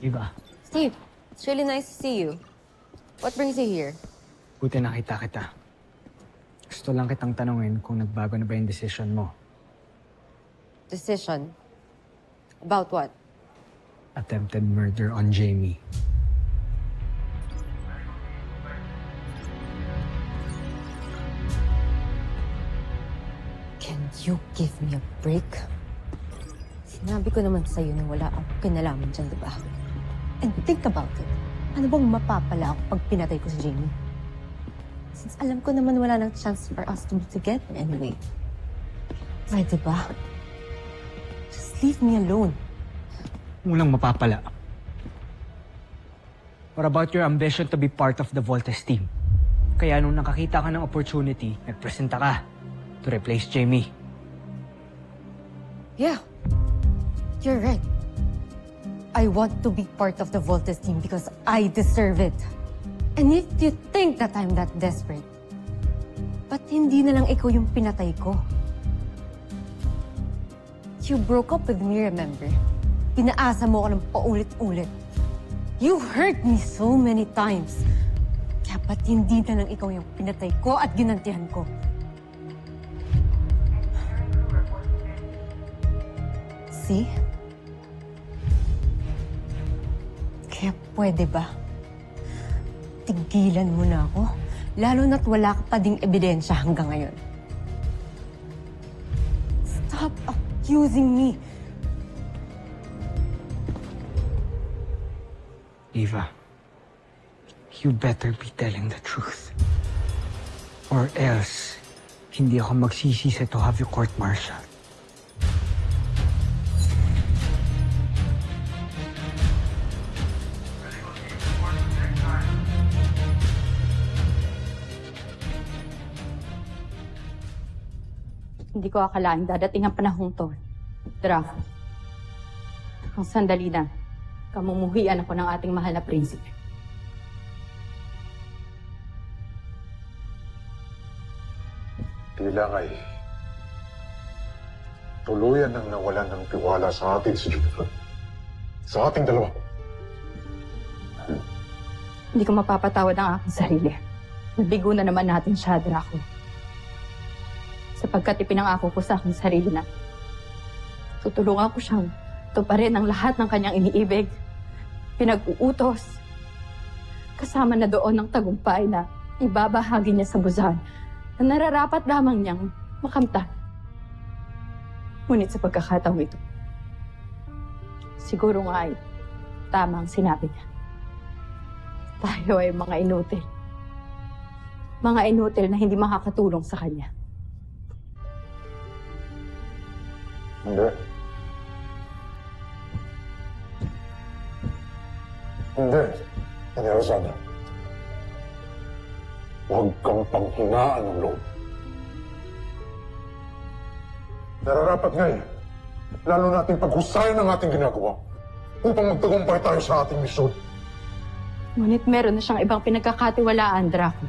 Eva, Steve, it's really nice to see you. What brings you here? buti nakita kita. Gusto lang kitang tanungin kung nagbago na ba yung decision mo. Decision? About what? Attempted murder on Jamie. Can you give me a break? Sinabi ko naman sa'yo na wala akong kinalaman dyan, diba? And think about it. Ano bang mapapala ako pag pinatay ko si Jamie? Since alam ko naman wala nang chance for us to be together anyway. Ay, diba? Just leave me alone. Walang mapapala. What about your ambition to be part of the Voltes team? Kaya nung nakakita ka ng opportunity, nagpresenta ka to replace Jamie. Yeah, you're right. I want to be part of the Voltes team because I deserve it. And if you think that I'm that desperate, ba't hindi na lang ikaw yung pinatay ko? You broke up with me, remember? Pinaasa mo ako ng paulit-ulit. You hurt me so many times. Kaya ba't hindi na lang ikaw yung pinatay ko at ginantihan ko? See? Kaya pwede ba? Tigilan mo na ako, lalo na't wala ka pa ding ebidensya hanggang ngayon. Stop accusing me. Eva, you better be telling the truth. Or else, hindi ako magsisisi to have you court-martialed. Hindi ko akalaing dadating ang panahong to. Draft. Ang sandali na, kamumuhian ako ng ating mahal na prinsipe. Tila nga'y tuluyan nang nawalan ng tiwala sa atin si Jupiter. Sa ating dalawa. Hindi ko mapapatawad ang aking sarili. Nabigo na naman natin siya, Draco. Sapagkat ipinangako ko sa aking sarili na tutulungan ko siyang tuparin ang lahat ng kanyang iniibig, pinag-uutos, kasama na doon ng tagumpay na ibabahagi niya sa busan na nararapat lamang niyang makamtan. Ngunit sa pagkakataong ito, siguro nga ay tama ang sinabi niya. Tayo ay mga inutil. Mga inutil na hindi makakatulong sa kanya. Hindi. Hindi. Hindi, Rosana. Huwag kang panghinaan ng loob. Nararapat ngayon, lalo nating paghusayan ang ating ginagawa upang magtagumpay tayo sa ating misyon. Ngunit meron na siyang ibang pinagkakatiwalaan, Draco.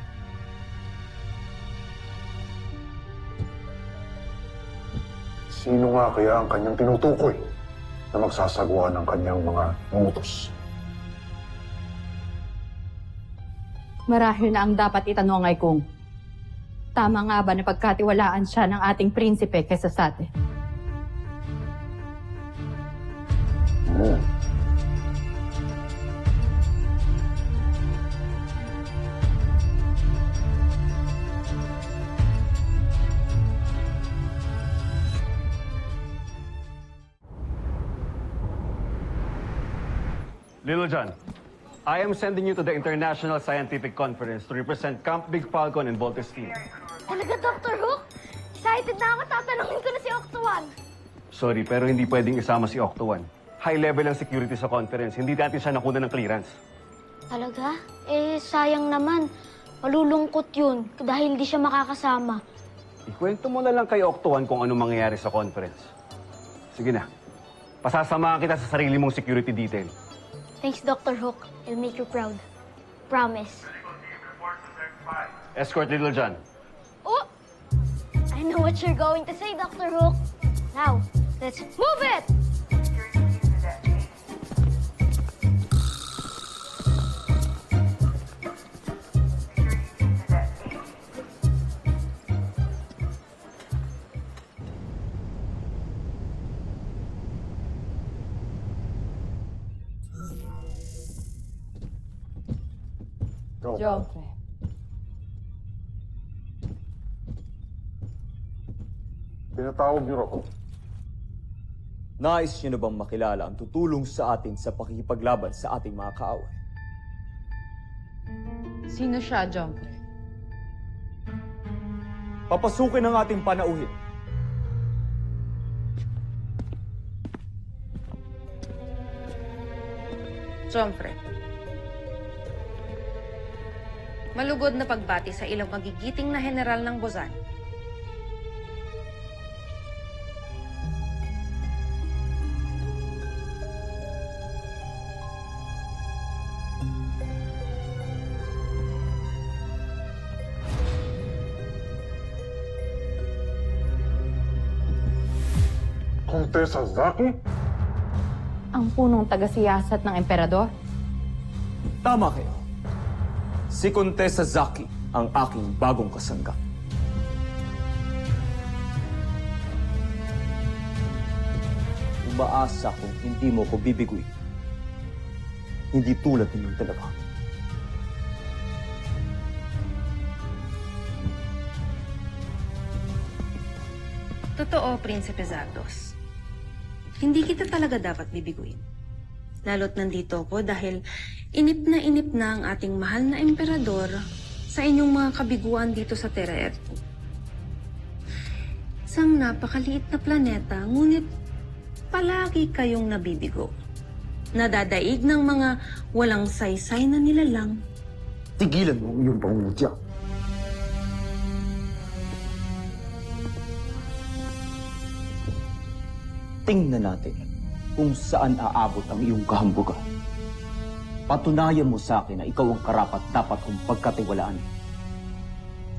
Sino nga kaya ang kanyang tinutukoy na magsasagawa ng kanyang mga utos? Marahil na ang dapat itanong ay kung tama nga ba na pagkatiwalaan siya ng ating prinsipe kaysa sa atin? Little John, I am sending you to the International Scientific Conference to represent Camp Big Falcon and Voltes team. Talaga, Dr. Hook? Excited na ako. Tatanungin ko na si Octuan. Sorry, pero hindi pwedeng isama si Octo-1. High level ang security sa conference. Hindi natin siya nakuha ng clearance. Talaga? Eh, sayang naman. Malulungkot yun dahil di siya makakasama. Ikwento mo na lang kay Octo-1 kung ano mangyayari sa conference. Sige na. Pasasamahan kita sa sarili mong security detail. Thanks, Dr. Hook. I'll make you proud. Promise. Escort Little John. Oh! I know what you're going to say, Dr. Hook. Now, let's move it! ako. Joffre. Pinatawag niyo ako. Nais niyo na bang makilala ang tutulong sa atin sa pakikipaglaban sa ating mga kaaway? Sino siya, Joffre? Papasukin ang ating panauhin. Joffre. Malugod na pagbati sa ilang magigiting na general ng Bozan. Kontesa Zaki? Ang punong tagasiyasat ng emperador? Tama kayo. Si Contessa Zaki ang aking bagong kasangga. Umaasa kung hindi mo ko bibiguin. Hindi tulad ninyong dalawa. Totoo, Prinsipe Zardos. Hindi kita talaga dapat bibiguin. Lalo't nandito ko dahil inip na ang ating mahal na emperador sa inyong mga kabiguan dito sa Terra Erto. Isang napakaliit na planeta, ngunit palagi kayong nabibigo. Nadadaig ng mga walang saysay na nilalang. Tigilan mo ang iyong pangungutya. Tingnan natin kung saan aabot ang iyong kahambugan. Patunayan mo sa akin na ikaw ang karapat dapat kong pagkatiwalaan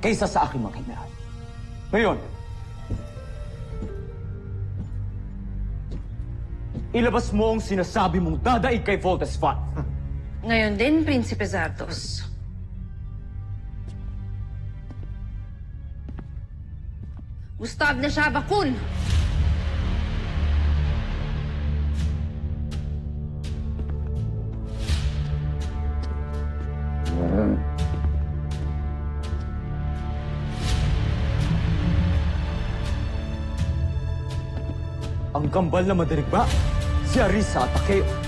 kaysa sa aking mga hinahal. Ngayon, ilabas mo ang sinasabi mong dadaig kay Voltes Fat. Ngayon din, Prinsipe Zardos. Gustav na siya, Bakun! Ang kambal na madirigba, si Arisa at Takeo.